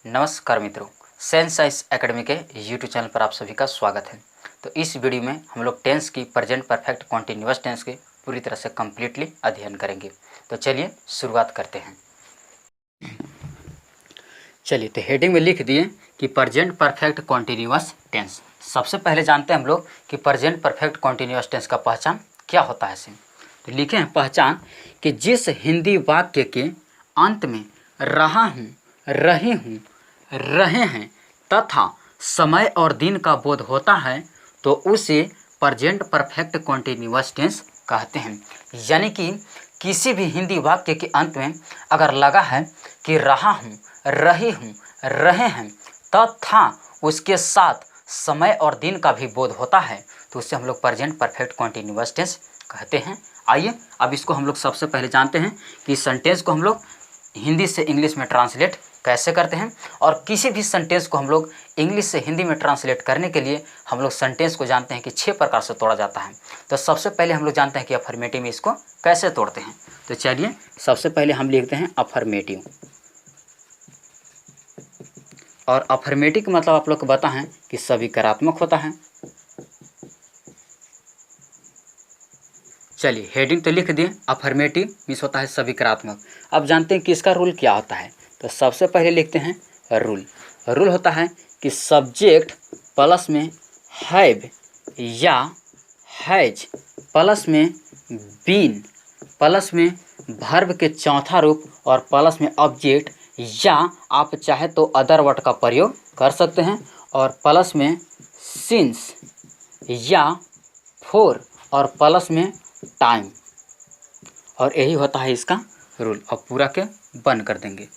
नमस्कार मित्रों, sense science academy के यूट्यूब चैनल पर आप सभी का स्वागत है। तो इस वीडियो में हम लोग टेंस की प्रेजेंट परफेक्ट कॉन्टिन्यूअस टेंस के पूरी तरह से कम्प्लीटली अध्ययन करेंगे। तो चलिए शुरुआत करते हैं। चलिए, तो हेडिंग में लिख दिए कि प्रेजेंट परफेक्ट कॉन्टिन्यूअस टेंस। सबसे पहले जानते हैं हम लोग कि प्रेजेंट परफेक्ट कॉन्टिन्यूअस टेंस का पहचान क्या होता है। तो लिखे हैं पहचान कि जिस हिंदी वाक्य के अंत में रहा हूँ, रही हूँ, रहे हैं तथा समय और दिन का बोध होता है तो उसे प्रेजेंट परफेक्ट कॉन्टिन्यूअस टेंस कहते हैं। यानी कि किसी भी हिंदी वाक्य के अंत में अगर लगा है कि रहा हूँ, रही हूँ, रहे हैं तथा उसके साथ समय और दिन का भी बोध होता है तो उसे हम लोग प्रेजेंट परफेक्ट कॉन्टिन्यूअस टेंस कहते हैं। आइए अब इसको हम लोग सबसे पहले जानते हैं कि सेंटेंस को हम लोग हिंदी से इंग्लिश में ट्रांसलेट कैसे करते हैं। और किसी भी सेंटेंस को हम लोग इंग्लिश से हिंदी में ट्रांसलेट करने के लिए हम लोग सेंटेंस को जानते हैं कि 6 प्रकार से तोड़ा जाता है। तो सबसे पहले हम लोग जानते हैं कि अफर्मेटिव में इसको कैसे तोड़ते हैं। तो चलिए सबसे पहले हम लिखते हैं अफर्मेटिव। और अफर्मेटिव का मतलब आप लोग को पता है कि सविकारात्मक होता है। चलिए हेडिंग तो लिख दिए, अफर्मेटिव मीन्स होता है सविकारात्मक। अब जानते हैं कि इसका रूल क्या होता है। तो सबसे पहले लिखते हैं रूल। रूल होता है कि सब्जेक्ट प्लस में हैव या हैज प्लस में बीन प्लस में वर्ब के चौथा रूप और प्लस में ऑब्जेक्ट या आप चाहे तो अदर वर्ड का प्रयोग कर सकते हैं और प्लस में सिंस या फॉर और प्लस में टाइम। और यही होता है इसका रूल। अब पूरा के बंद कर देंगे।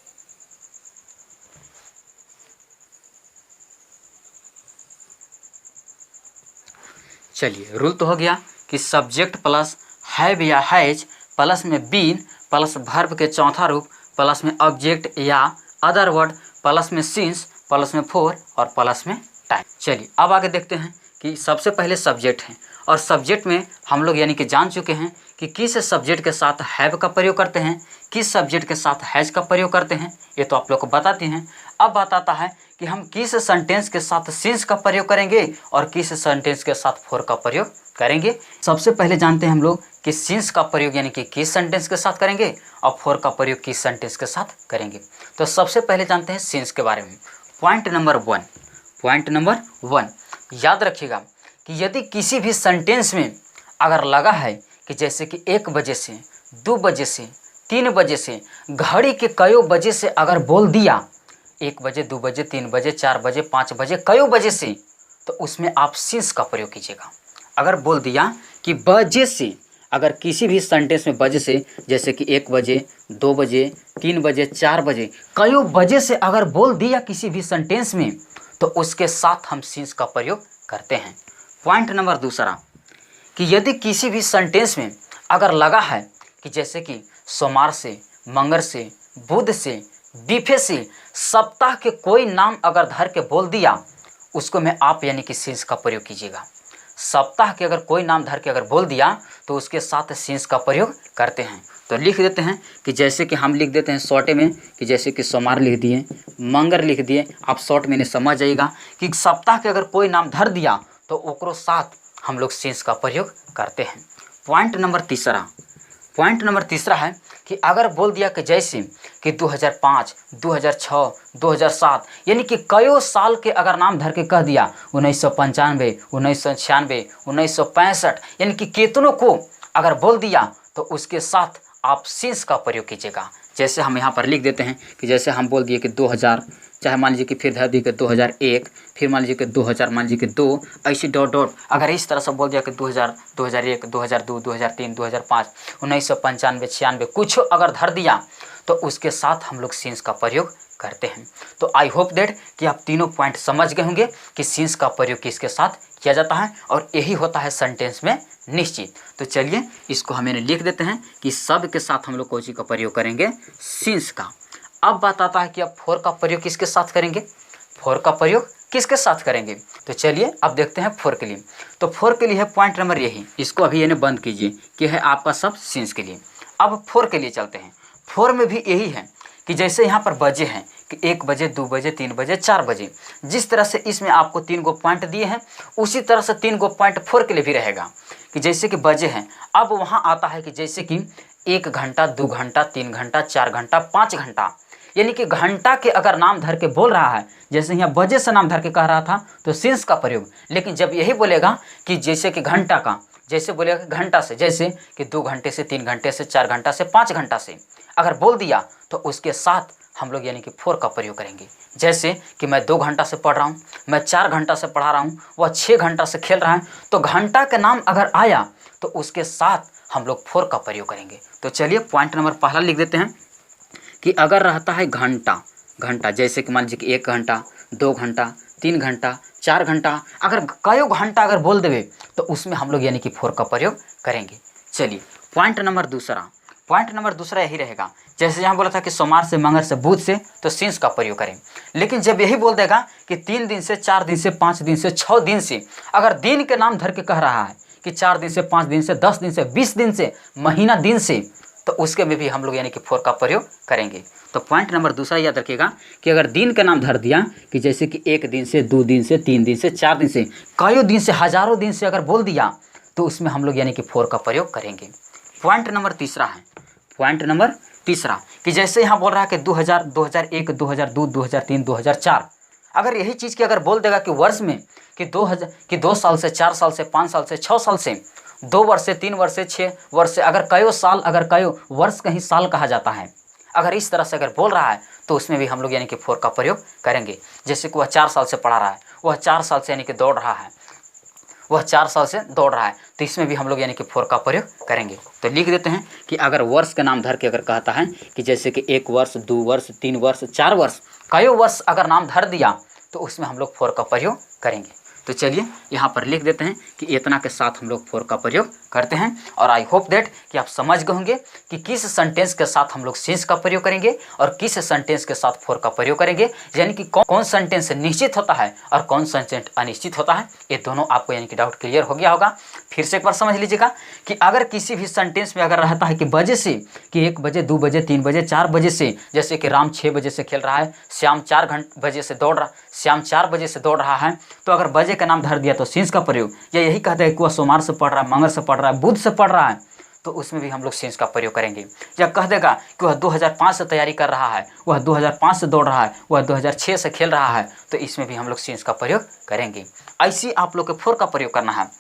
चलिए रूल तो हो गया कि सब्जेक्ट प्लस हैव या हैज प्लस में बीन प्लस वर्ब के चौथा रूप प्लस में ऑब्जेक्ट या अदर वर्ड प्लस में सिंस प्लस में फॉर और प्लस में टाइम। चलिए अब आगे देखते हैं कि सबसे पहले सब्जेक्ट है और सब्जेक्ट में हम लोग यानी कि जान चुके हैं कि किस सब्जेक्ट के साथ हैव का प्रयोग करते हैं, किस सब्जेक्ट के साथ हैज का प्रयोग करते हैं, ये तो आप लोग को बताते हैं। अब बताता है कि हम किस सेंटेंस के साथ सिंस का प्रयोग करेंगे और किस सेंटेंस के साथ फॉर का प्रयोग करेंगे। सबसे पहले जानते हैं हम लोग कि सिंस का प्रयोग यानी कि किस सेंटेंस के साथ करेंगे और फॉर का प्रयोग किस सेंटेंस के साथ करेंगे। तो सबसे पहले जानते हैं सिंस के बारे में। पॉइंट नंबर 1 याद रखिएगा कि यदि किसी भी सेंटेंस में अगर लगा है कि जैसे कि 1 बजे से 2 बजे से 3 बजे से घड़ी के कई बजे से अगर बोल दिया 1 बजे 2 बजे 3 बजे 4 बजे 5 बजे कई बजे से, तो उसमें आप सिंस का प्रयोग कीजिएगा। अगर बोल दिया कि बजे से, अगर किसी भी सेंटेंस में बजे से जैसे कि 1 बजे 2 बजे 3 बजे 4 बजे कई बजे से अगर बोल दिया किसी भी सेंटेंस में तो उसके साथ हम सिंस का प्रयोग करते हैं। पॉइंट नंबर 2 कि यदि किसी भी सेंटेंस में अगर लगा है कि जैसे कि सोमवार से, मंगल से, बुध से, बीफे से सप्ताह के कोई नाम अगर धर के बोल दिया उसको में आप यानी कि सिंस का प्रयोग कीजिएगा। सप्ताह के अगर कोई नाम धर के अगर बोल दिया तो उसके साथ सिंस का प्रयोग करते हैं। तो लिख देते हैं कि जैसे कि हम लिख देते हैं शॉर्टे में कि जैसे कि सोमवार लिख दिए, मंगल लिख दिए। आप शॉर्ट में समझ जाइएगा कि सप्ताह के अगर कोई नाम धर दिया तो ओकरो साथ हम लोग सिंस का प्रयोग करते हैं। पॉइंट नंबर 3 है कि अगर बोल दिया कि जैसे कि 2005, 2006, 2007 यानी कि कई साल के अगर नाम धर के कह दिया 1995, 1996, 1965 यानी कि कितनों को अगर बोल दिया तो उसके साथ आप सिंस का प्रयोग कीजिएगा। जैसे हम यहाँ पर लिख देते हैं कि जैसे हम बोल दिए कि 2000, चाहे मान लीजिए कि फिर धर दिए कि 2001, फिर मान लीजिए कि 2000, मान लीजिए कि 2, ऐसे डॉट अगर इस तरह से बोल दिया कि 2000, 2001, 2002, 2003, 2005, 1995, 96 कुछ अगर धर दिया तो उसके साथ हम लोग सिंस का प्रयोग करते हैं। तो आई होप दैट कि आप तीनों पॉइंट समझ गए होंगे कि सिंस का प्रयोग किसके साथ किया जाता है और यही होता है सेंटेंस में निश्चित। तो चलिए इसको हमें लिख देते हैं कि सब के साथ हम लोग कोई चीज़ का प्रयोग करेंगे सिंस का। अब बात आता है कि अब फॉर का प्रयोग किसके साथ करेंगे, फॉर का प्रयोग किसके साथ करेंगे। तो चलिए अब देखते हैं फॉर के लिए। तो फॉर के लिए है पॉइंट नंबर यही, इसको अभी यानी बंद कीजिए कि है आपका सब सिंस के लिए। अब फॉर के लिए चलते हैं। फॉर में भी यही है कि जैसे यहाँ पर बजे हैं कि 1 बजे, 2 बजे, 3 बजे, 4 बजे। जिस तरह से इसमें आपको 3 गो पॉइंट दिए हैं, उसी तरह से 3 गो पॉइंट 4 के लिए भी रहेगा कि जैसे कि बजे हैं। अब वहाँ आता है कि जैसे कि 1 घंटा, 2 घंटा, 3 घंटा, 4 घंटा, 5 घंटा, यानी कि घंटा के अगर नाम धर के बोल रहा है, जैसे यहाँ बजे से नाम धर के कह रहा था तो सिंस का प्रयोग। लेकिन जब यही बोलेगा कि जैसे कि घंटा का, जैसे बोलेगा घंटा से, जैसे कि 2 घंटे से, 3 घंटे से, 4 घंटा से, 5 घंटा से अगर बोल दिया तो उसके साथ हम लोग यानी कि 4 का प्रयोग करेंगे। जैसे कि मैं 2 घंटा से पढ़ रहा हूँ, मैं 4 घंटा से पढ़ा रहा हूँ, वह 6 घंटा से खेल रहा है, तो घंटा के नाम अगर आया तो उसके साथ हम लोग 4 का प्रयोग करेंगे। तो चलिए पॉइंट नंबर पहला लिख देते हैं कि अगर रहता है घंटा, घंटा जैसे कि मान लीजिए कि 1 घंटा, 2 घंटा, 3 घंटा, 4 घंटा, अगर कई घंटा अगर बोल देवे तो उसमें हम लोग यानी कि 4 का प्रयोग करेंगे। चलिए पॉइंट नंबर दूसरा यही रहेगा। जैसे यहाँ बोला था कि सोमवार से, मंगल से, बुध से, तो सिंस का प्रयोग करें। लेकिन जब यही बोल देगा कि 3 दिन से, 4 दिन से, 5 दिन से, 6 दिन से, अगर दिन के नाम धर के कह रहा है कि 4 दिन से, 5 दिन से, 10 दिन से, 20 दिन से, महीना दिन से, तो उसके में भी हम लोग यानी कि 4 का प्रयोग करेंगे। तो पॉइंट नंबर दूसरा याद रखिएगा कि अगर दिन का नाम धर दिया कि जैसे कि 1 दिन से, 2 दिन से, 3 दिन से, 4 दिन से, कई दिन से, हजारों दिन से अगर बोल दिया तो उसमें हम लोग यानी कि 4 का प्रयोग करेंगे। पॉइंट नंबर तीसरा कि जैसे यहाँ बोल रहा है कि 2000, 2001, 2002, 2003, 2004, अगर यही चीज़ की अगर बोल देगा कि वर्ष में कि 2 साल से, 4 साल से, 5 साल से, 6 साल से, 2 वर्ष से, 3 वर्ष से, 6 वर्ष से, अगर कई साल, अगर कई वर्ष कहीं साल कहा जाता है, अगर इस तरह से अगर बोल रहा है तो उसमें भी हम लोग यानी कि 4 का प्रयोग करेंगे। जैसे कि वह 4 साल से पढ़ा रहा है, वह 4 साल से यानी कि दौड़ रहा है, वह 4 साल से दौड़ रहा है, तो इसमें भी हम लोग यानी कि 4 का प्रयोग करेंगे। तो लिख देते हैं कि अगर वर्ष का नाम धर के अगर कहता है कि जैसे कि 1 वर्ष, 2 वर्ष, 3 वर्ष, 4 वर्ष, कई वर्ष अगर नाम धर दिया तो उसमें हम लोग 4 का प्रयोग करेंगे। तो चलिए यहाँ पर लिख देते हैं कि इतना के साथ हम लोग 4 का प्रयोग करते हैं। और आई होप दैट कि आप समझ गए होंगे कि किस सेंटेंस के साथ हम लोग सिंस का प्रयोग करेंगे और किस सेंटेंस के साथ 4 का प्रयोग करेंगे, यानी कि कौन सेंटेंस निश्चित होता है और कौन सेंटेंस अनिश्चित होता है। ये दोनों आपको यानी कि डाउट क्लियर हो गया होगा। फिर से एक बार समझ लीजिएगा कि अगर किसी भी सेंटेंस में अगर रहता है कि बजे से, कि 1 बजे, 2 बजे, 3 बजे, 4 बजे से, जैसे कि राम 6 बजे से खेल रहा है, श्याम 4 बजे से दौड़ रहा है, तो अगर बजे का नाम धर दिया तो सिंस का प्रयोग, या यही कहते हैं कि वह सोमवार से पढ़ रहा है, मंगल से पढ़ रहा है, बुध से पढ़ रहा है, तो उसमें भी हम लोग सिंस का प्रयोग करेंगे। या कह देगा कि वह 2005 से तैयारी कर रहा है, वह 2005 से दौड़ रहा है, वह 2006 से खेल रहा है, तो इसमें भी हम लोग सिंस का प्रयोग करेंगे। ऐसे आप लोग को 4 का प्रयोग करना है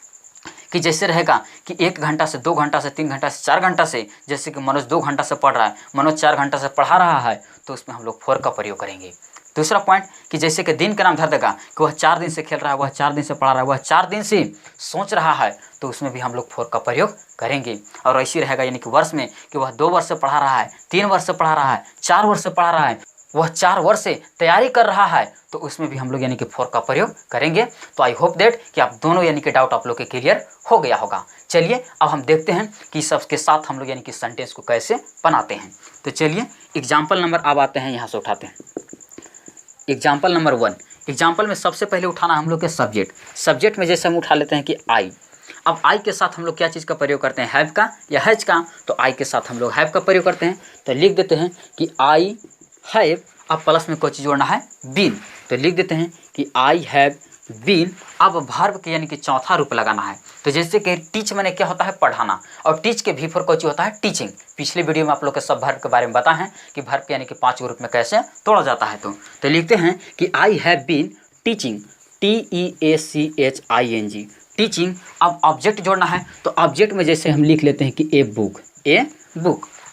कि जैसे रहेगा कि 1 घंटा से, 2 घंटा से, 3 घंटा से, 4 घंटा से, जैसे कि मनोज 2 घंटा से पढ़ रहा है, मनोज 4 घंटा से पढ़ा रहा है, तो उसमें हम लोग 4 का प्रयोग करेंगे। दूसरा पॉइंट कि जैसे कि दिन का नाम धर देगा कि वह 4 दिन से खेल रहा है, वह 4 दिन से पढ़ा रहा है, वह 4 दिन से सोच रहा है, तो उसमें भी हम लोग 4 का प्रयोग करेंगे। और ऐसी रहेगा यानी कि वर्ष में कि वह 2 वर्ष से पढ़ा रहा है, 3 वर्ष से पढ़ा रहा है, 4 वर्ष से पढ़ा रहा है, वह 4 वर्ष से तैयारी कर रहा है, तो उसमें भी हम लोग यानी कि 4 का प्रयोग करेंगे। तो आई होप दैट कि आप दोनों यानी कि डाउट आप लोग के क्लियर हो गया होगा। चलिए अब हम देखते हैं कि सबके साथ हम लोग यानी कि सेंटेंस को कैसे बनाते हैं। तो चलिए एग्जाम्पल नंबर अब आते हैं, यहाँ से उठाते हैं एग्जाम्पल नंबर 1। एग्जाम्पल में सबसे पहले उठाना हम लोग के सब्जेक्ट में जैसे हम उठा लेते हैं कि आई। अब आई के साथ हम लोग क्या चीज़ का प्रयोग करते हैं, हैव का या हैज का, तो आई के साथ हम लोग हैव का प्रयोग करते हैं। तो लिख देते हैं कि आई हैव, अब प्लस में कोई चीज़ जोड़ना है, बीन, तो लिख देते हैं कि आई हैव बीन। अब वर्ब के यानी कि चौथा रूप लगाना है। तो जैसे कि टीच मैंने क्या होता है, पढ़ाना, और टीच के भी फॉर कोई चीज़ होता है टीचिंग। पिछले वीडियो में आप लोग के सब वर्ब के बारे में बताएं कि वर्ब यानी कि 5 ग्रुप में कैसे तोड़ा जाता है। तो लिखते हैं कि I have been teaching, TEACHING, teaching. अब ऑब्जेक्ट जोड़ना है, तो ऑब्जेक्ट में जैसे हम लिख लेते हैं कि ए बुक,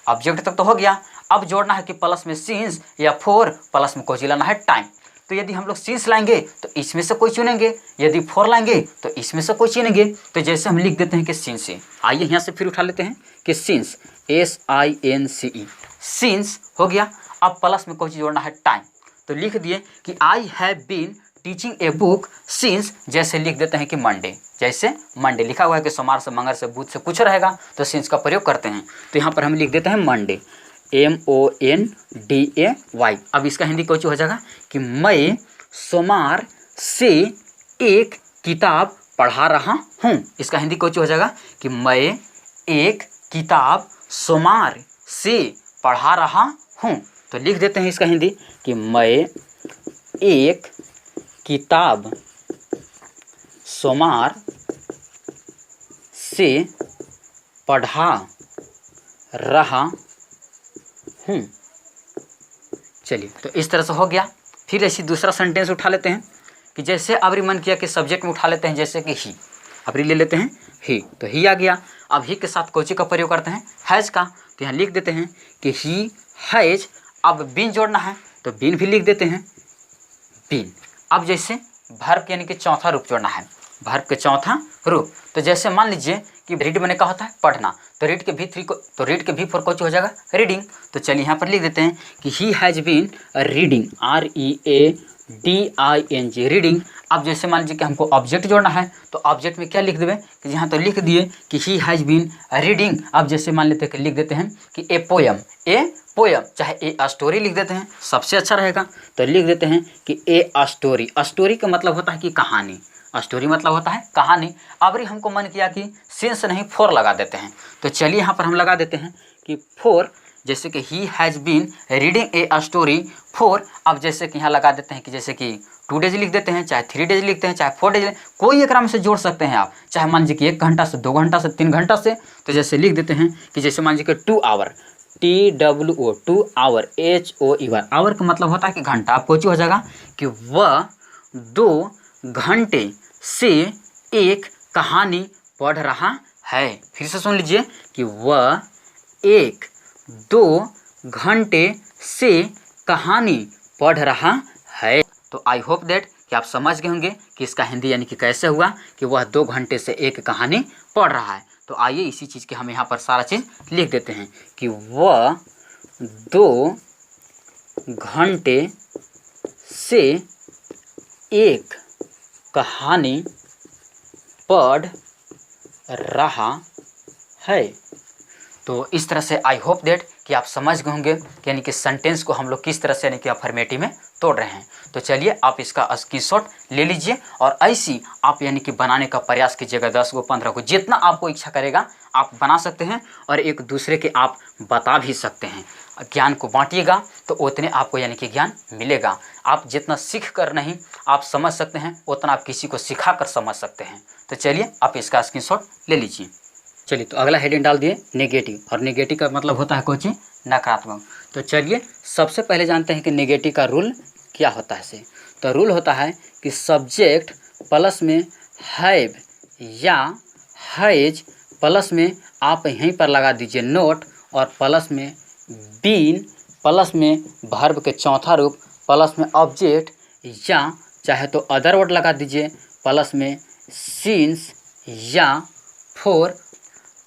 ऑब्जेक्ट तक तो हो गया। अब जोड़ना है कि प्लस में सिंस या फॉर, प्लस में कोई चीज़ लाना है, टाइम। तो यदि हम लोग सिंस लाएंगे तो इसमें से कोई चुनेंगे, यदि फॉर लाएंगे तो इसमें से कोई चुनेंगे। तो जैसे हम लिख देते हैं कि सिंस से, आइए यहाँ से फिर उठा लेते हैं कि सिंस, SINCE, सिंस हो गया। अब प्लस में कोई चीज़ जोड़ना है, टाइम, तो लिख दिए कि I have been teaching a book since, जैसे लिख देते हैं कि मंडे, जैसे मंडे लिखा हुआ है कि सोमवार से, मंगल से, बुध से कुछ रहेगा, तो सिंस का प्रयोग करते हैं। तो यहाँ पर हम लिख देते हैं मंडे, MONDAY। अब इसका हिंदी कोई हो जाएगा कि मैं सोमवार से एक किताब पढ़ा रहा हूँ। इसका हिंदी कोई हो जाएगा कि मैं एक किताब सोमवार से पढ़ा रहा हूँ। तो लिख देते हैं इसका हिंदी कि मैं एक किताब सोमवार से पढ़ा रहा हूँ। चलिए, तो इस तरह से हो गया। फिर ऐसी दूसरा सेंटेंस उठा लेते हैं कि जैसे अबरी मन किया कि सब्जेक्ट में उठा लेते हैं, जैसे कि ही, अबरी ले लेते हैं ही, तो ही आ गया। अब ही के साथ कोची का प्रयोग करते हैं, हैज़ का। तो यहाँ लिख देते हैं कि ही हैज़। अब बीन जोड़ना है तो बीन भी लिख देते हैं बीन। अब जैसे वर्ब यानी कि चौथा रूप जोड़ना है, वर्ब के चौथा रूप। तो जैसे मान लीजिए कि रीड मैंने कहा होता है पढ़ना, तो रीड के भी रीड के भी फॉर कोच हो जाएगा रीडिंग। तो चलिए यहाँ पर लिख देते हैं कि he has been reading, READING, reading. अब जैसे मान लीजिए कि हमको ऑब्जेक्ट जोड़ना है, तो ऑब्जेक्ट में क्या लिख देंगे कि यहाँ तो लिख दिए कि ही हैज़ बीन रीडिंग। अब जैसे मान लेते हैं कि लिख देते हैं कि ए पोयम, चाहे ए स्टोरी लिख देते हैं, सबसे अच्छा रहेगा। तो लिख देते हैं कि ए स्टोरी। स्टोरी का मतलब होता है कि कहानी, स्टोरी मतलब होता है कहानी। अबरी हमको मन किया कि सिंस नहीं फोर लगा देते हैं, तो चलिए यहाँ पर हम लगा देते हैं कि फोर, जैसे कि he has been reading a story for. अब जैसे कि यहाँ लगा देते हैं कि जैसे कि 2 डेज लिख देते हैं, चाहे 3 डेज लिखते हैं, चाहे 4 डेज, कोई एक में से जोड़ सकते हैं आप, चाहे मान लीजिए कि 1 घंटा से, 2 घंटा से, 3 घंटा से। तो जैसे लिख देते हैं कि जैसे मान लीजिए कि 2 hour, TWO 2 hour, HOUR, hour का मतलब होता है कि घंटा। आप कोची हो जाएगा कि वह 2 घंटे से एक कहानी पढ़ रहा है। फिर से सुन लीजिए कि वह 1-2 घंटे से कहानी पढ़ रहा है। तो आई होप दैट कि आप समझ गए होंगे कि इसका हिंदी यानी कि कैसे हुआ कि वह 2 घंटे से एक कहानी पढ़ रहा है। तो आइए इसी चीज़ के हम यहाँ पर सारा चीज़ लिख देते हैं कि वह 2 घंटे से एक कहानी पढ़ रहा है। तो इस तरह से आई होप दैट कि आप समझ गए होंगे कि यानी कि सेंटेंस को हम लोग किस तरह से यानी कि अफर्मेटिव में तोड़ रहे हैं। तो चलिए आप इसका स्क्रीनशॉट ले लीजिए और ऐसी आप यानी कि बनाने का प्रयास कीजिएगा। 10 को 15 को जितना आपको इच्छा करेगा आप बना सकते हैं और एक दूसरे के आप बता भी सकते हैं। ज्ञान को बांटिएगा तो उतने आपको यानी कि ज्ञान मिलेगा। आप जितना सीख कर नहीं आप समझ सकते हैं, उतना आप किसी को सिखा कर समझ सकते हैं। तो चलिए आप इसका स्क्रीनशॉट ले लीजिए। चलिए, तो अगला हेडिंग डाल दिए नेगेटिव, और नेगेटिव का मतलब होता है कोई नकारात्मक। तो चलिए सबसे पहले जानते हैं कि नेगेटिव का रूल क्या होता है। से तो रूल होता है कि सब्जेक्ट प्लस में हैव या हैज, प्लस में आप यहीं पर लगा दीजिए नोट, और प्लस में बीन, प्लस में वर्ब के चौथा रूप, प्लस में ऑब्जेक्ट, या चाहे तो अदर वर्ड लगा दीजिए, प्लस में सिंस या फॉर,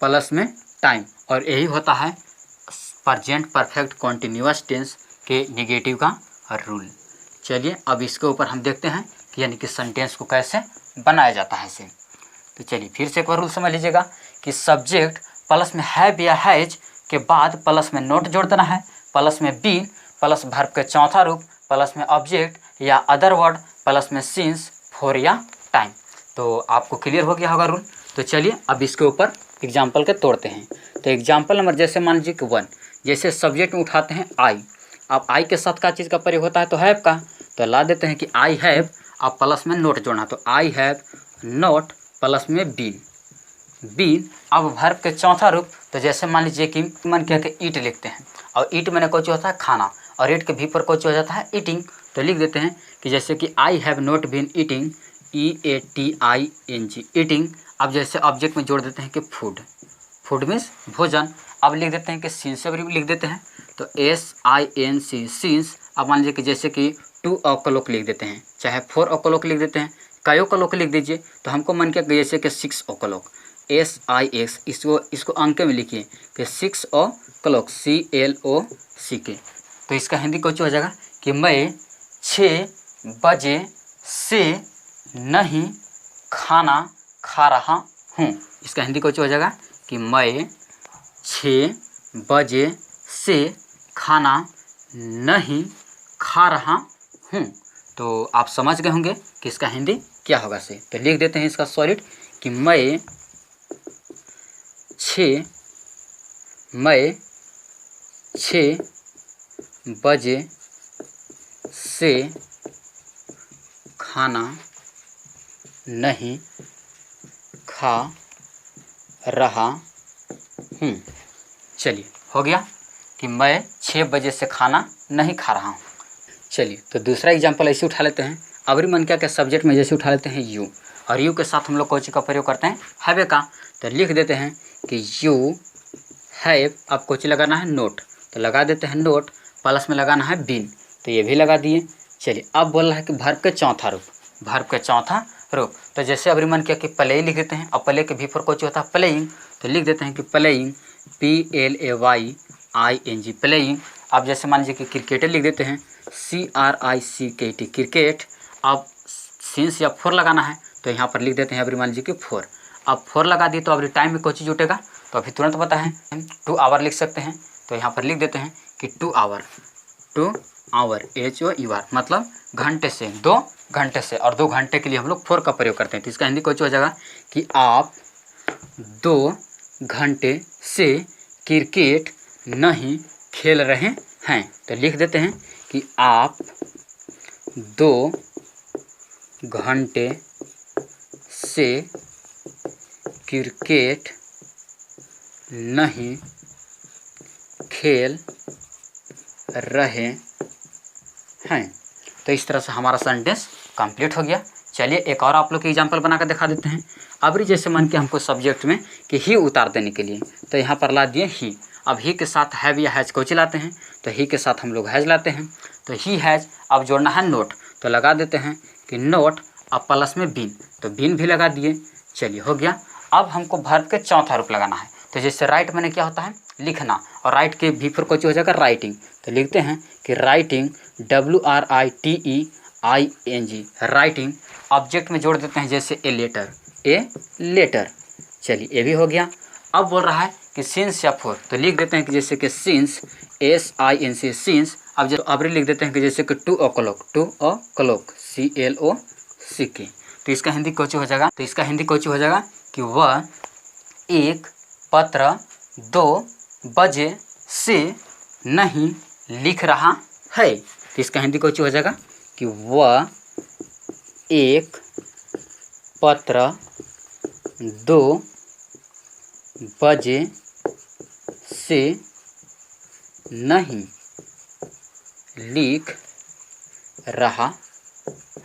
प्लस में टाइम। और यही होता है प्रेजेंट परफेक्ट कॉन्टिन्यूअस टेंस के नेगेटिव का रूल। चलिए अब इसके ऊपर हम देखते हैं कि यानी कि सेंटेंस को कैसे बनाया जाता है इसे। तो चलिए फिर से एक बार रूल समझ लीजिएगा कि सब्जेक्ट प्लस में हैव या हैज के बाद प्लस में नोट जोड़ देना है, प्लस में बीन, प्लस वर्ब के चौथा रूप, प्लस में ऑब्जेक्ट या अदर वर्ड, प्लस में सिंस, फॉर या टाइम। तो आपको क्लियर हो गया होगा रूल। तो चलिए अब इसके ऊपर एग्जाम्पल के तोड़ते हैं। तो एग्जाम्पल नंबर जैसे मान लीजिए कि 1, जैसे सब्जेक्ट में उठाते हैं आई। अब आई के साथ क्या चीज़ का प्रयोग होता है, तो हैव का। तो ला देते हैं कि आई हैव, अब प्लस में नोट जोड़ना, तो आई हैव नोट, प्लस में बीन। अब वर्ब के चौथा रूप, तो जैसे मान लीजिए कि मन किया कि ईट लिखते हैं, और ईट मैंने कोई होता है खाना, और ईट के भी पर कोई हो जाता है ईटिंग। तो लिख देते हैं कि जैसे कि I have not been eating, EATING, eating. अब जैसे ऑब्जेक्ट में जोड़ देते हैं कि फूड मीन्स भोजन। अब लिख देते हैं कि सिंस, भी लिख देते हैं, तो SINC सिंस। अब मान लीजिए कि जैसे कि 2 o'clock लिख देते हैं, चाहे 4 o'clock लिख देते हैं, कयो o'clock लिख दीजिए। तो हमको मन किया जैसे कि 6 o'clock, SIX, इसको अंक में लिखिए कि 6 o'clock, CLOCK। तो इसका हिंदी कुछ हो जाएगा कि मैं 6 बजे से नहीं खाना खा रहा हूँ। इसका हिंदी कुछ हो जाएगा कि मैं 6 बजे से खाना नहीं खा रहा हूँ। तो आप समझ गए होंगे कि इसका हिंदी क्या होगा से। तो लिख देते हैं इसका सॉलिड कि मैं 6 बजे से खाना नहीं खा रहा हूँ। चलिए हो गया कि मैं 6 बजे से खाना नहीं खा रहा हूँ। चलिए तो दूसरा एग्जाम्पल ऐसे उठा लेते हैं। अबरी मन क्या सब्जेक्ट में जैसे उठा लेते हैं यू, और यू के साथ हम लोग कोची का प्रयोग करते हैं हैव का। तो लिख देते हैं कि यू हैव, अब कोची लगाना है नोट, तो लगा देते हैं नोट, प्लस में लगाना है बीन, तो ये भी लगा दिए। चलिए अब बोल रहा है कि वर्ब के चौथा रूप, वर्ब के चौथा रूप, तो जैसे अबरी मन किया कि प्ले लिख देते हैं, और प्ले के भी फॉर कोची होता है प्लेइंग, तो लिख देते हैं कि प्लेइंग PLAYING प्लेइंग। अब जैसे मान लीजिए कि क्रिकेटर लिख देते हैं CRICKT क्रिकेट। अब सिंस या फोर लगाना है तो यहाँ पर लिख देते हैं अबरी मान लीजिए कि 4। अब 4 लगा दिए तो अबरी टाइम में कोई चीज़ जुटेगा, तो अभी तुरंत पता है 2 आवर लिख सकते हैं, तो यहाँ पर लिख देते हैं कि 2 आवर HOUR मतलब घंटे से, 2 घंटे से, और 2 घंटे के लिए हम लोग 4 का प्रयोग करते हैं, तो इसका हिंदी कोई हो जाएगा कि आप 2 घंटे से क्रिकेट नहीं खेल रहे हैं। तो लिख देते हैं कि आप 2 घंटे से क्रिकेट नहीं खेल रहे हैं। तो इस तरह से हमारा सेंटेंस कंप्लीट हो गया। चलिए एक और आप लोग के एग्जाम्पल बना कर दिखा देते हैं। अबरी जैसे मन के हमको सब्जेक्ट में कि ही उतार देने के लिए, तो यहाँ पर ला दिए ही। अब ही के साथ हैव या हैज को चिलाते हैं, तो ही के साथ हम लोग हैज लाते हैं, तो ही हैज। अब जोड़ना है नोट, तो लगा देते हैं कि नोट, अब प्लस में बीन, तो बीन भी लगा दिए। चलिए हो गया। अब हमको वर्ब के चौथा रूप लगाना है, तो जैसे राइट मैंने क्या होता है लिखना, और राइट के भी फिर कुछ हो जाएगा राइटिंग, तो लिखते हैं कि राइटिंग WRITEING राइटिंग। ऑब्जेक्ट में जोड़ देते हैं जैसे ए लेटर। चलिए ये भी हो गया। अब बोल रहा है कि सिंस या फोर, तो लिख देते हैं कि जैसे कि सिंस SINC सिंस। अब जो अबरी लिख देते हैं कि जैसे कि 2 o'clock CLOCK। तो इसका हिंदी कोची हो जाएगा, तो इसका हिंदी कोची हो जाएगा कि वह 1 पत्र 2 बजे से नहीं लिख रहा है। तो इसका हिंदी कोची हो जाएगा कि वह 1 पत्र 2 बजे से नहीं लिख रहा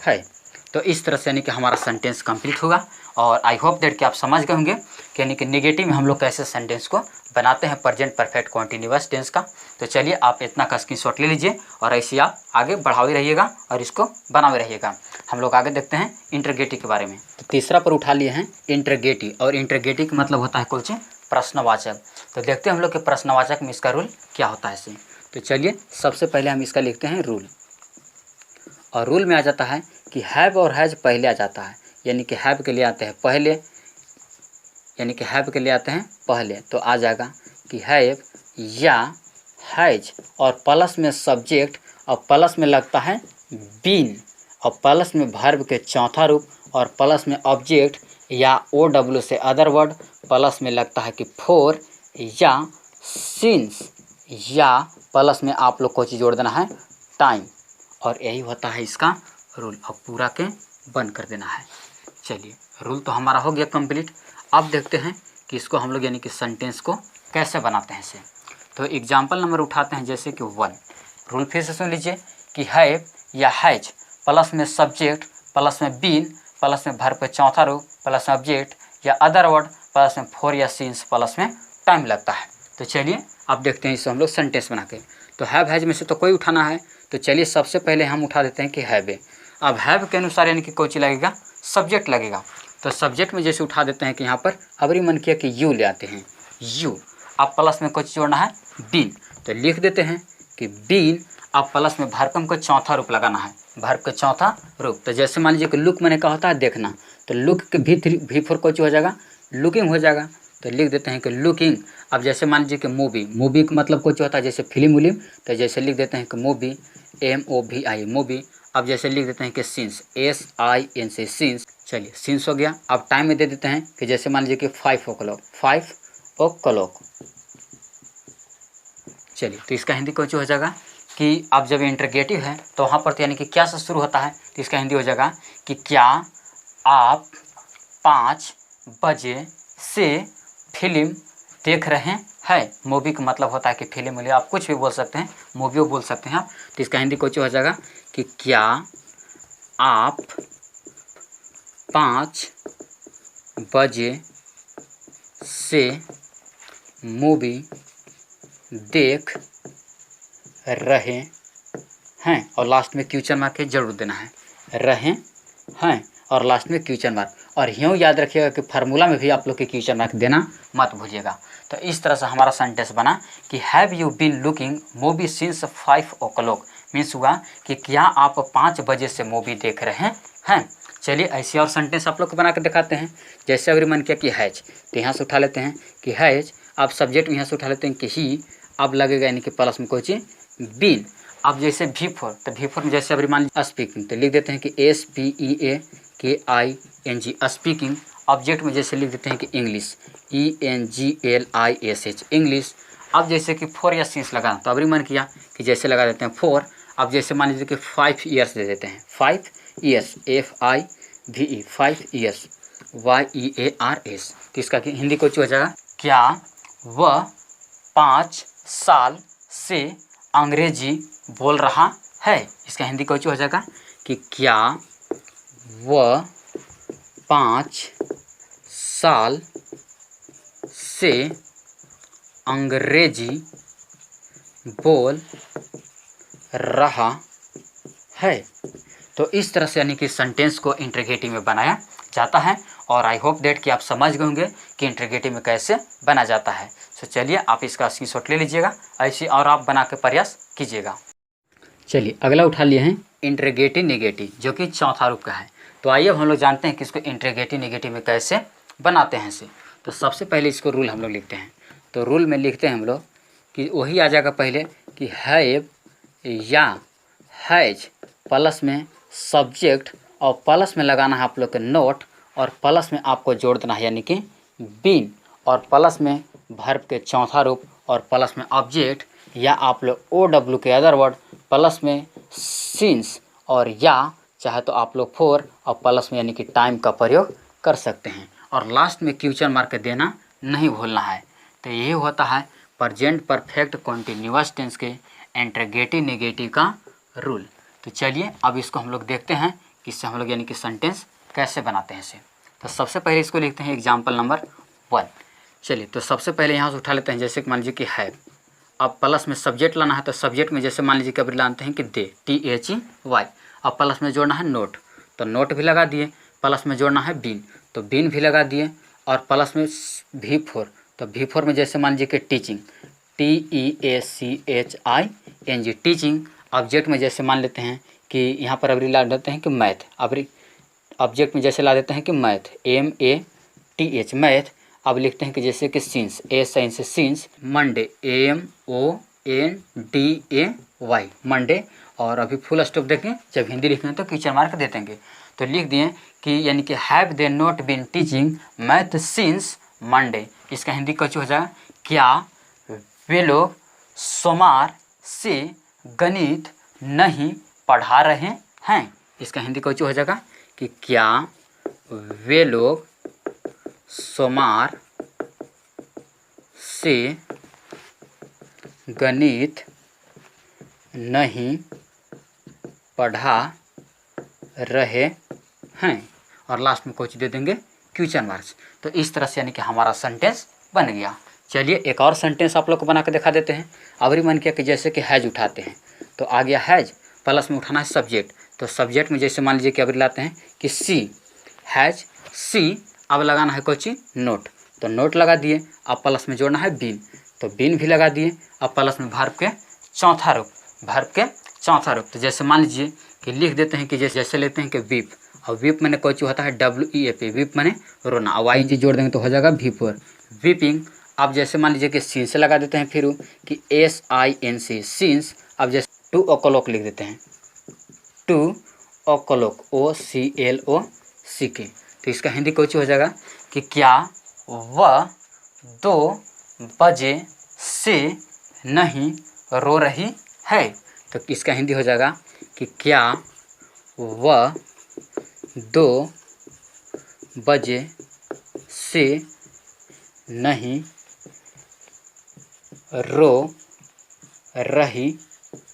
है। तो इस तरह से यानी कि हमारा सेंटेंस कंप्लीट होगा। और आई होप दैट कि आप समझ गए होंगे कि यानी कि नेगेटिव में हम लोग कैसे सेंटेंस को बनाते हैं प्रेजेंट परफेक्ट कॉन्टिन्यूअस टेंस का। तो चलिए आप इतना का स्क्रीनशॉट ले लीजिए और ऐसे आप आगे बढ़ाते रहिएगा और इसको बनाते रहिएगा। हम लोग आगे देखते हैं इंटरगेटिव के बारे में। तो तीसरा पर उठा लिए हैं इंटरगेटिव, और इंटरगेटिव का मतलब होता है कुछ प्रश्नवाचक। तो देखते हैं हम लोग के प्रश्नवाचक में इसका रूल क्या होता है इसे। तो चलिए सबसे पहले हम इसका लिखते हैं रूल, और रूल में आ जाता है कि हैव और हैज पहले आ जाता है, यानी कि हैव के लिए आते हैं पहले, यानी कि हैव के लिए आते हैं पहले, तो आ जाएगा कि हैव या हैज, और प्लस में सब्जेक्ट, और प्लस में लगता है बीन, और प्लस में वर्ब के चौथा रूप, और प्लस में ऑब्जेक्ट या OW से अदर वर्ड, प्लस में लगता है कि फोर या सिंस, या प्लस में आप लोग को चीज़ जोड़ देना है टाइम, और यही होता है इसका रूल। अब पूरा के बंद कर देना है। चलिए रूल तो हमारा हो गया कंप्लीट। अब देखते हैं कि इसको हम लोग यानी कि सेंटेंस को कैसे बनाते हैं इसे। तो एग्जाम्पल नंबर उठाते हैं जैसे कि 1। रूल फिर से सुन लीजिए कि हैव या हैज प्लस में सब्जेक्ट, प्लस में बीन, प्लस में वर्ब पे चौथा रूप, प्लस में ऑब्जेक्ट या अदर वर्ड, प्लस में फोर या सिंस, प्लस में टाइम लगता है। तो चलिए अब देखते हैं इसे हम लोग सेंटेंस बना के। तो हैव हैज में से तो कोई उठाना है, तो चलिए सबसे पहले हम उठा देते हैं कि हैव। अब हैव के अनुसार यानी कि कोई चीज़ लगेगा सब्जेक्ट लगेगा, तो सब्जेक्ट में जैसे उठा देते हैं कि यहाँ पर अबरी मन किया कि यू ले आते हैं यू। अब प्लस में कुछ जोड़ना है बीन, तो लिख देते हैं कि बीन। अब प्लस में वर्ब को चौथा रूप लगाना है, वर्ब का चौथा रूप। तो जैसे मान लीजिए कि लुक मैंने कहा होता है देखना, तो लुक के भी फोर कुछ हो जाएगा लुकिंग हो जाएगा, तो लिख देते हैं कि लुकिंग। अब जैसे मान लीजिए कि मूवी का मतलब कुछ होता है जैसे फिल्म उलिम, तो जैसे लिख देते हैं कि मूवी MOVI मूवी। अब जैसे लिख देते हैं कि सिंस SINC सिंस। चलिए सिंस हो गया। अब टाइम में दे देते हैं कि जैसे मान लीजिए कि 5 o'clock। चलिए तो इसका हिंदी कुछ हो जाएगा कि अब जब इंटरगेटिव है तो वहाँ पर तो यानी कि क्या से शुरू होता है, तो इसका हिंदी हो जाएगा कि क्या आप 5 बजे से फिल्म देख रहे हैं। मूवी का मतलब होता है कि फिल्म मिले, आप कुछ भी बोल सकते हैं, मूवी बोल सकते हैं आप। तो इसका हिंदी कुछ हो जाएगा कि क्या आप 5 बजे से मूवी देख रहे हैं, और लास्ट में क्वेश्चन मार्क जरूर देना है, रहे हैं और लास्ट में क्वेश्चन मार्क। और यूँ याद रखिएगा कि फार्मूला में भी आप लोग के क्वेश्चन मार्क देना मत भूलिएगा। तो इस तरह से हमारा सेंटेंस बना कि have you been looking movie since 5 o'clock, means हुआ कि क्या आप 5 बजे से मूवी देख रहे हैं। चलिए ऐसे और सेंटेंस आप लोग को बना कर दिखाते हैं। जैसे अगर मन किया कि हैज, तो यहाँ से उठा लेते हैं कि हैज, आप सब्जेक्ट यहाँ से उठा लेते हैं कि ही, अब लगेगा यानी कि प्लस में कोई चीज़ बीन। अब जैसे V4, तो V4 में जैसे अभी मान लीजिए स्पीकिंग, तो लिख देते हैं कि SPEAKING स्पीकिंग। ऑब्जेक्ट में जैसे लिख देते हैं कि इंग्लिश, ENGLISH इंग्लिश। अब जैसे कि 4 या सिंस लगा, तो अभी मन किया कि जैसे लगा देते हैं 4। अब जैसे मान लीजिए कि 5 ईयर्स दे देते हैं, 5 ईयर्स FIVE 5 ईयर्स YEARS। तो इसका हिंदी कुछ हो जाएगा क्या वह 5 साल से अंग्रेजी बोल रहा है। इसका हिंदी कुछ हो जाएगा कि क्या वह 5 साल से अंग्रेजी बोल रहा है। तो इस तरह से यानी कि सेंटेंस को इंटरगेटिव में बनाया जाता है। और आई होप डेट कि आप समझ गए होंगे कि इंटरगेटिव में कैसे बना जाता है। तो चलिए आप इसका स्क्रीनशॉट ले लीजिएगा, ऐसे और आप बना के प्रयास कीजिएगा। चलिए अगला उठा लिए हैं इंटरगेटिव नेगेटिव, जो कि चौथा रूप का है। तो आइए अब हम लोग जानते हैं कि इसको इंटरगेटिव नेगेटिव में कैसे बनाते हैं इसे। तो सबसे पहले इसको रूल हम लोग लिखते हैं। तो रूल में लिखते हैं हम लोग कि वही आ जाएगा पहले कि हैव या हैज, प्लस में सब्जेक्ट और प्लस में लगाना है आप लोग के नोट, और प्लस में आपको जोड़ देना है यानी कि बीन, और प्लस में वर्ब के चौथा रूप, और प्लस में ऑब्जेक्ट, या आप लोग OW के अदर वर्ड, प्लस में सिंस, और या चाहे तो आप लोग 4 और प्लस में यानी कि टाइम का प्रयोग कर सकते हैं। और लास्ट में क्वेश्चन मार्क देना नहीं भूलना है। तो यही होता है प्रेजेंट परफेक्ट कॉन्टिन्यूअस टेंस के इंटरगेटिव नेगेटिव का रूल। तो चलिए अब इसको हम लोग देखते हैं कि इससे हम लोग यानी कि सेंटेंस कैसे बनाते हैं इसे। तो सबसे पहले इसको लिखते हैं एग्जाम्पल नंबर 1। चलिए तो सबसे पहले यहाँ से उठा लेते हैं, जैसे कि मान लीजिए कि है, अब प्लस में सब्जेक्ट लाना है, तो सब्जेक्ट में जैसे मान लीजिए कि अभी लाते हैं कि दे, THEY। अब प्लस में जोड़ना है नोट, तो नोट भी लगा दिए। प्लस में जोड़ना है बीन, तो बीन भी लगा दिए। और प्लस में V4, तो V4 में जैसे मान लीजिए कि टीचिंग, TEACHING टीचिंग। ऑब्जेक्ट में जैसे मान लेते हैं कि यहाँ पर अभी ला देते हैं कि मैथ, अभी ऑब्जेक्ट में जैसे ला देते हैं कि मैथ, MATH मैथ। अब लिखते हैं कि जैसे कि सीन्स, साइन से सीन्स, मंडे, MONDAY मंडे। और अभी फुल स्टॉप देखें, जब हिंदी लिखेंगे तो क्वेश्चन मार्क दे देंगे। तो लिख दिए कि यानी कि have they not been teaching math since Monday. इसका हिंदी कुछ हो जाएगा क्या वे लोग सोमवार से गणित नहीं पढ़ा रहे हैं। इसका हिंदी कुछ हो जाएगा कि क्या वे लोग सोमवार से गणित नहीं पढ़ा रहे हैं। और लास्ट में कुछ दे देंगे क्वेश्चन मार्क्स। तो इस तरह से यानी कि हमारा सेंटेंस बन गया। चलिए एक और सेंटेंस आप लोग को बना के दिखा देते हैं। अभी मन किया कि जैसे कि हैज उठाते हैं, तो आ गया हैज, प्लस में उठाना है सब्जेक्ट। तो सब्जेक्ट में जैसे मान लीजिए कि अभी लाते हैं कि सी, हैज सी। अब लगाना है कोई नोट, तो नोट लगा दिए। अब प्लस में जोड़ना है बीन, तो बीन भी लगा दिए। अब प्लस में वर्ब के चौथा रूप, वर्ब के चौथा रूप। तो जैसे मान लीजिए कि लिख देते हैं कि जैसे लेते हैं कि वीप, और वीप मैंने कोई होता है WEAP, वीप मैंने रोना। अब ING जोड़ देंगे तो हो जाएगा V4 वीपिंग। अब जैसे मान लीजिए कि सीन्स लगा देते हैं फिर कि SINC सीन्स। अब जैसे 2 o'clock लिख देते हैं, 2 o'clock OCLOCK। तो इसका हिंदी कुछ हो जाएगा कि क्या वह 2 बजे से नहीं रो रही है। तो इसका हिंदी हो जाएगा कि क्या वह 2 बजे से नहीं रो रही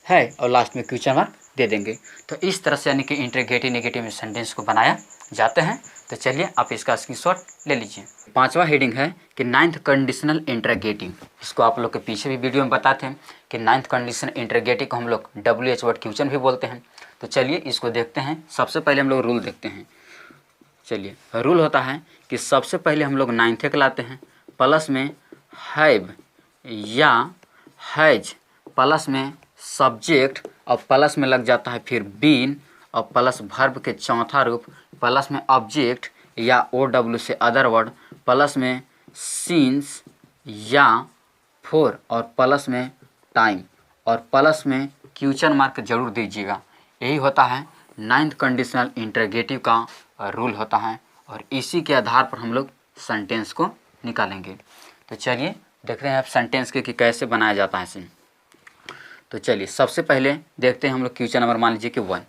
है, और लास्ट में क्वेश्चन मार्क दे देंगे। तो इस तरह से यानी कि इंटरोगेटिव नेगेटिव सेंटेंस को बनाया जाते हैं। तो चलिए आप इसका स्क्रीनशॉट ले लीजिए। 5वां हेडिंग है कि 9th कंडीशनल इंटरोगेटिव। इसको आप लोग के पीछे भी वीडियो में बताते हैं कि 9th कंडीशनल इंटरोगेटिव को हम लोग WH वर्ड क्वेश्चन भी बोलते हैं। तो चलिए इसको देखते हैं। सबसे पहले हम लोग रूल देखते हैं। चलिए रूल होता है कि सबसे पहले हम लोग 9th के लाते हैं, प्लस में हैव या हैज, प्लस में सब्जेक्ट और प्लस में लग जाता है फिर बीन और प्लस वर्ब के चौथा रूप, प्लस में ऑब्जेक्ट या OW से अदर वर्ड, प्लस में सिंस या फॉर और प्लस में टाइम और प्लस में क्वेश्चन मार्क जरूर दीजिएगा। यही होता है 9th कंडीशनल इंटरोगेटिव का रूल होता है और इसी के आधार पर हम लोग सेंटेंस को निकालेंगे। तो चलिए देख रहे हैं आप सेंटेंस के कि कैसे बनाया जाता है इसे। तो चलिए सबसे पहले देखते हैं हम लोग क्वेश्चन नंबर मान लीजिए कि 1।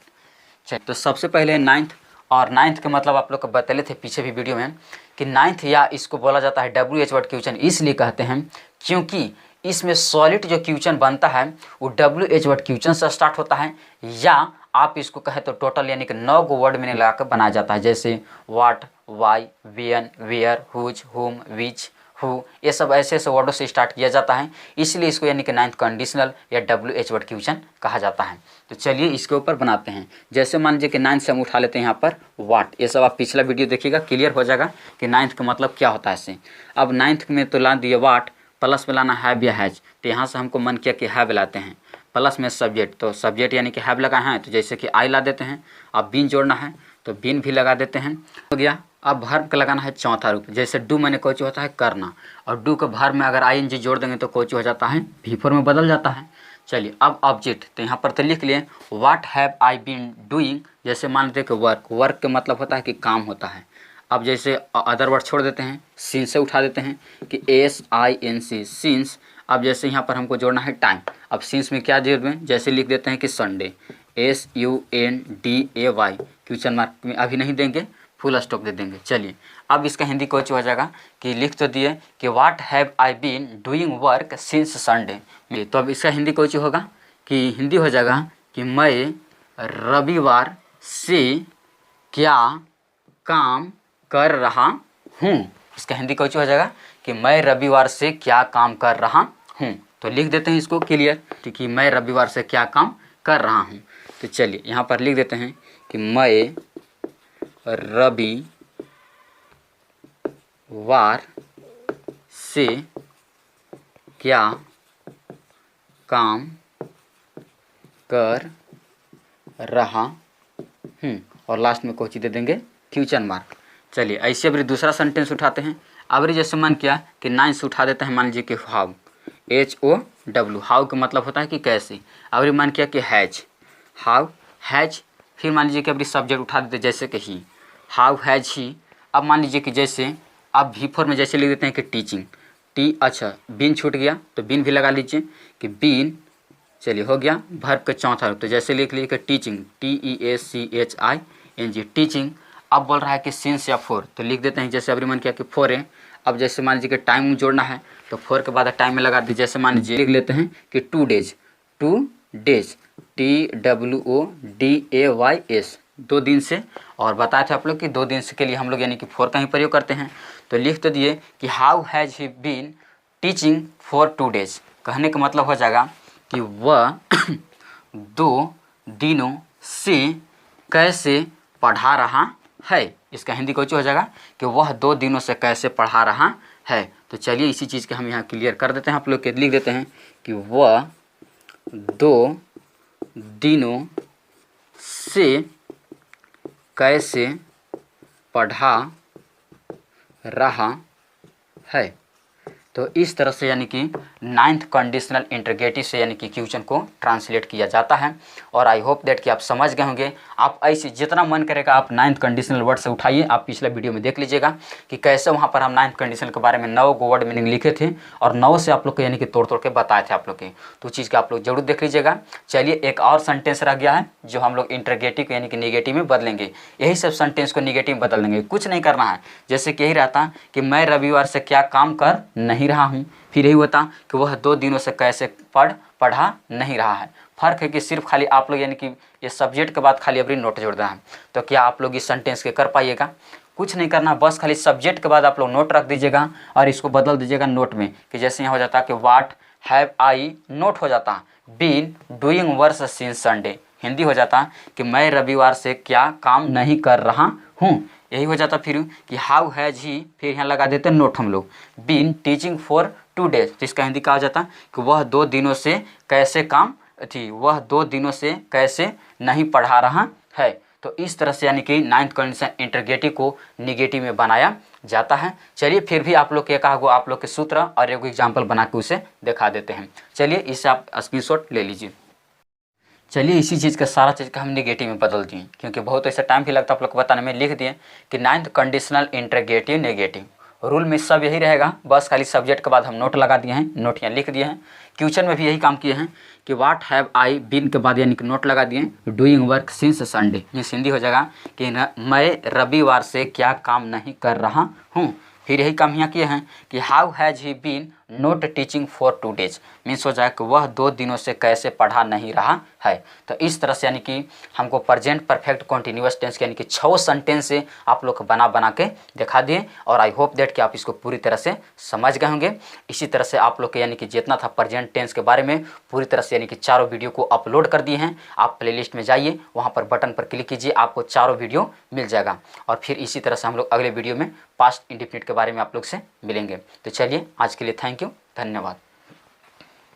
चलिए तो सबसे पहले 9th, और 9th का मतलब आप लोग को बतले थे पीछे भी वीडियो में कि 9th या इसको बोला जाता है WH वर्ड क्वेश्चन इसलिए कहते हैं क्योंकि इसमें सॉलिड जो क्वेश्चन बनता है वो WH वर्ड क्वेश्चन से स्टार्ट होता है, या आप इसको कहें तो टोटल यानी कि 9 गो वर्ड में लगा कर बनाया जाता है, जैसे what, why, when, where, whose, whom, which, who, ये सब ऐसे ऐसे वर्डों से स्टार्ट किया जाता है, इसलिए इसको यानी कि 9th कंडीशनल या WH वर्ड क्वेश्चन कहा जाता है। तो चलिए इसके ऊपर बनाते हैं। जैसे मान लीजिए कि 9th से हम उठा लेते हैं यहाँ पर व्हाट, ये सब आप पिछला वीडियो देखिएगा, क्लियर हो जाएगा कि 9th का मतलब क्या होता है इससे। अब 9th में तो ला दिए व्हाट, प्लस में लाना हैव या हैज, तो यहाँ से हमको मन किया कि हैव लाते हैं, प्लस में सब्जेक्ट, तो सब्जेक्ट यानी कि हैव लगा है, तो जैसे कि आई ला देते हैं। अब बीन जोड़ना है तो बीन भी लगा देते हैं, हो गया। अब वर्ब का लगाना है चौथा रूप, जैसे डू मैंने कोची होता है करना, और डू के वर्ब में अगर ING जोड़ देंगे तो कोची हो जाता है V4 में बदल जाता है। चलिए अब ऑब्जेक्ट, तो यहाँ पर तो लिख लिए what have I been doing, जैसे मान लेते हैं कि वर्क, वर्क का मतलब होता है कि काम होता है। अब जैसे अदर वर्ड छोड़ देते हैं, सिंस से उठा देते हैं कि SINC सिंस। अब जैसे यहाँ पर हमको जोड़ना है टाइम, अब सिंस में क्या जोड़ दें, जैसे लिख देते हैं कि संडे, SUNDAY, क्वेश्चन मार्क में अभी नहीं देंगे, फुल स्टॉप दे देंगे। चलिए अब इसका हिंदी कोच हो जाएगा कि लिख तो दिए कि what have I been doing work since Sunday, तो अब इसका हिंदी कोच होगा कि हिंदी हो जाएगा कि मैं रविवार से क्या काम कर रहा हूँ। इसका हिंदी कोच हो जाएगा कि मैं रविवार से क्या काम कर रहा हूँ। तो लिख देते हैं इसको क्लियर कि मैं रविवार से क्या काम कर रहा हूँ। तो चलिए यहाँ पर लिख देते हैं कि मैं रविवार से क्या काम कर रहा हूँ, और लास्ट में कोची दे देंगे क्वेश्चन मार्क। चलिए ऐसे अभी दूसरा सेंटेंस उठाते हैं। अब जैसे मन किया कि 9 से उठा देते हैं, मान लीजिए कि हाउ, HOW, हाउ का मतलब होता है कि कैसे। अब मन किया कि हैज, हाउ हैज, फिर मान लीजिए कि अभी सब्जेक्ट उठा देते जैसे कि ही, हाउ हैज ही। अब मान लीजिए कि जैसे अब V4 में जैसे लिख देते हैं कि टीचिंग, अच्छा बीन छूट गया तो बीन भी लगा लीजिए कि बीन। चलिए हो गया वर्ब का चौथा रूप, तो जैसे लिख लीजिए कि टीचिंग, TEACHING, टीचिंग। अब बोल रहा है कि सिंस या फोर, तो लिख देते हैं जैसे अभी मन किया कि फोर है। अब जैसे मान लीजिए कि टाइम जोड़ना है तो फोर के बाद टाइम में लगा दीजिए, जैसे मान लीजिए लिख लेते हैं कि 2 डेज, 2 डेज, TWODAYS, 2 दिन से। और बताए थे आप लोग कि 2 दिन से के लिए हम लोग यानी कि फोर का ही प्रयोग करते हैं। तो लिख तो दिए कि how has he been teaching for 2 days, कहने का मतलब हो जाएगा कि वह 2 दिनों से कैसे पढ़ा रहा है। इसका हिंदी कोच हो जाएगा कि वह 2 दिनों से कैसे पढ़ा रहा है। तो चलिए इसी चीज़ के हम यहाँ क्लियर कर देते हैं, आप लोग के लिख देते हैं कि वह 2 दिनों से कैसे पढ़ा रहा है। तो इस तरह से यानी कि 9th कंडीशनल इंटरोगेटिव से यानी कि क्वेश्चन को ट्रांसलेट किया जाता है। और आई होप दैट कि आप समझ गए होंगे। आप ऐसे जितना मन करेगा आप 9th कंडीशनल वर्ड से उठाइए, आप पिछला वीडियो में देख लीजिएगा कि कैसे वहाँ पर हम 9th कंडीशनल के बारे में 9 गो वर्ड मीनिंग लिखे थे और 9 से आप लोग को यानी कि तोड़ तोड़ के बताए थे आप लोग के, तो चीज़ का आप लोग जरूर देख लीजिएगा। चलिए एक और सेंटेंस रह गया है जो हम लोग इंटरोगेटिव यानी कि नेगेटिव में बदलेंगे। यही सब सेंटेंस को नेगेटिव में बदल देंगे, कुछ नहीं करना है। जैसे कि यही रहता कि मैं रविवार से क्या काम कर नहीं रहा हूँ, फिर यही होता कि वह 2 दिनों से कैसे पढ़ा नहीं रहा है। फ़र्क है कि सिर्फ खाली आप लोग यानी कि ये सब्जेक्ट के बाद खाली अभी नोट जोड़ रहा है। तो क्या आप लोग इस सेंटेंस के कर पाइएगा? कुछ नहीं करना, बस खाली सब्जेक्ट के बाद आप लोग नोट रख दीजिएगा और इसको बदल दीजिएगा नोट में, कि जैसे यहाँ हो जाता कि व्हाट हैव आई, नोट हो जाता been doing work since Sunday, Hindi हो जाता कि मैं रविवार से क्या काम नहीं कर रहा हूँ। यही हो जाता फिर कि हाउ हैज ही, फिर यहाँ लगा देते नोट हम लोग, बीन टीचिंग फॉर 2 डेज, तो इसका हिंदी कहा जाता कि वह 2 दिनों से कैसे वह 2 दिनों से कैसे नहीं पढ़ा रहा है। तो इस तरह से यानी कि 9th कंडीशन इंटरोगेटिव को निगेटिव में बनाया जाता है। चलिए फिर भी आप लोग के कहा हुआ आप लोग के सूत्र और एक एग्जाम्पल बना के उसे दिखा देते हैं। चलिए इसे आप स्क्रीनशॉट ले लीजिए। चलिए इसी चीज़ का सारा चीज़ का हम निगेटिव में बदल दिए, क्योंकि बहुत ऐसा टाइम भी लगता है आप लोग को बताने में। लिख दिए कि 9th conditional interrogative negative, rule में सब यही रहेगा, बस खाली सब्जेक्ट के बाद हम नोट लगा दिए हैं, नोट यहाँ लिख दिए हैं। क्वेश्चन में भी यही काम किए हैं कि व्हाट हैव आई बीन के बाद यानी कि नोट लगा दिए doing work since Sunday, means Hindi हो जाएगा कि मैं रविवार से क्या काम नहीं कर रहा हूँ। फिर यही काम यहाँ किए हैं कि how has he been not teaching for 2 days, means हो जाए कि वह 2 दिनों से कैसे पढ़ा नहीं रहा है। तो इस तरह से यानी कि हमको प्रेजेंट परफेक्ट कॉन्टिन्यूअस टेंस के यानी कि 6 सेंटेंस से आप लोग बना के दिखा दिए। और आई होप दैट कि आप इसको पूरी तरह से समझ गए होंगे। इसी तरह से आप लोग के यानी कि जितना था प्रेजेंट टेंस के बारे में पूरी तरह से यानी कि 4 वीडियो को अपलोड कर दिए हैं। आप प्लेलिस्ट में जाइए, वहाँ पर बटन पर क्लिक कीजिए, आपको 4 वीडियो मिल जाएगा। और फिर इसी तरह से हम लोग अगले वीडियो में पास्ट इंडेफिनिट के बारे में आप लोग से मिलेंगे। तो चलिए आज के लिए थैंक यू, धन्यवाद।